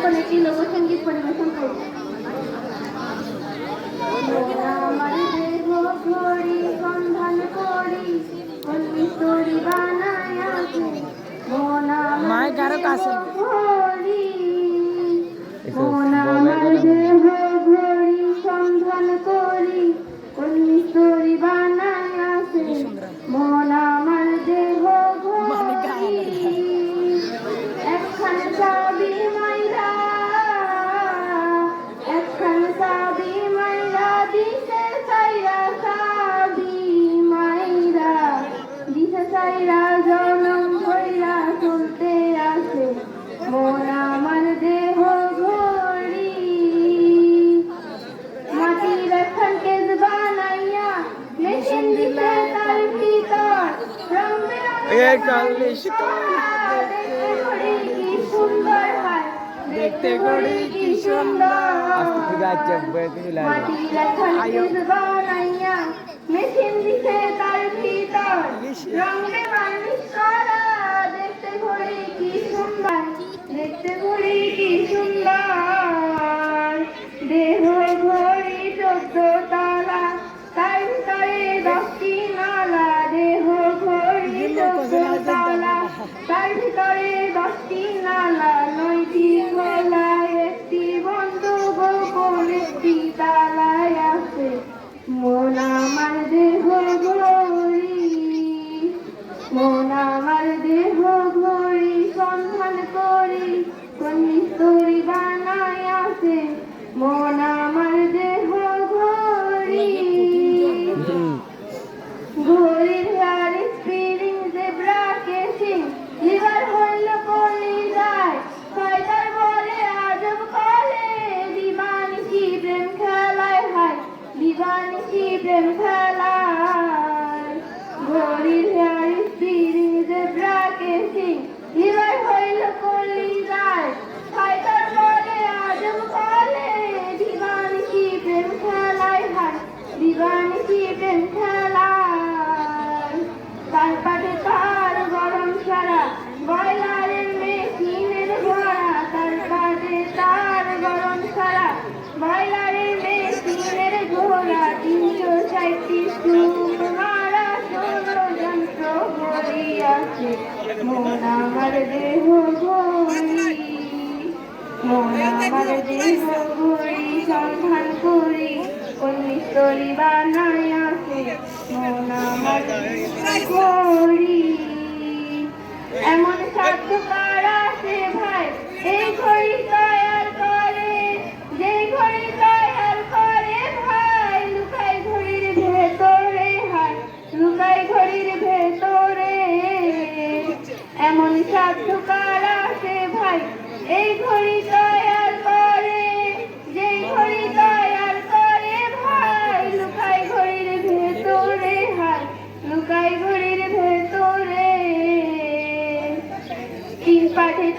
জীবনে একটি লোকসঙ্গীত পরিবেশন করব। আমার দেহ ঘড়ি সন্ধান করি তোরি বানায় মন আমার দেহ ঘড়ি মন আমার দেহ ঘড়ি সন্ধান করি তোরি বানায় মন আমার দেহ ঘড়ি একখান চাবি মাইরা একখান চাবি মাইরা দিছে চাইরা চাবি মাইরা দিছে চাইরা জনম ধইরা চলতে আছে মন আমার দেহ ঘড়ি মাটির একখান কেজ বানাইয়া মেশিন দিছে তার ভিতর রং দেখতে ঘড়ি কি সুন্দর মাটির একখান কেজ বানাইয়া মেশিন দিছে তার ভিতর রং বেমানুষ করা দেখতে ঘড়ি কি সুন্দর দেখতে ঘড়ি কি সুন্দর দেহ ঘড়ি 14 তলা তার ভিতরে 10টি নালা দেহ ঘড়ি 14 তলা তার ভিতরে 10টি নালা 9টি খোলা একটি বন্ধ গোপন একটি তালায় আছে মন আমার দেহ ঘড়ি মন আমার দেহ ঘড়ি সন্ধান করি কোন মিস্ত্রি বানায় আছে মন আমার দেহ ঘড়ি ঘড়ির হেয়ার স্পিরিং জেব্রা কেসিং লিভার হইল কলি যায় ছয়টার বলে আজব কলে দিবানিশি প্রেম খেলায় হায় দিবানিশি প্রেম খেলায় ঘড়ির হেয়ার স্পিরিং জেব্রা কেসিং লিভার হইল কলি যায় ছয়টার বলে আজব কলে দিবানিশি প্রেম খেলায় হায় দিবানিশি প্রেম খেলায় তার পাটে তার গরম সারা বয়লারের মেশিনের ঘোড়া তার পাটে তার গরম সারা বয়লারের মেশিনের ঘোড়া 360টি সুর মারা ষড়যন্ত্র ঘড়ি আছে মন আমার দেহ ঘড়ি মন আমার দেহ ঘড়ি সন্ধান করি কোন মিস্ত্রি বানায় আছে মন আমার ঘড়ি এমন সাধ্যকার আছে ভাই এই ঘড়ি তৈয়ার করে যে ঘড়ি তৈয়ার করে ভাই লুকাই ঘড়ির ভেতরে হায় লুকাই ঘড়ির ভেতরে এমন সাধ্যকার আছে ভাই এই ঘড়ি তৈয়ার করে যে ঘড়ি তৈয়ার করে ভাই লুকাই ঘড়ির ভেতরে হায় লুকাই ঘড়ির ভেতরে 3 পাঠে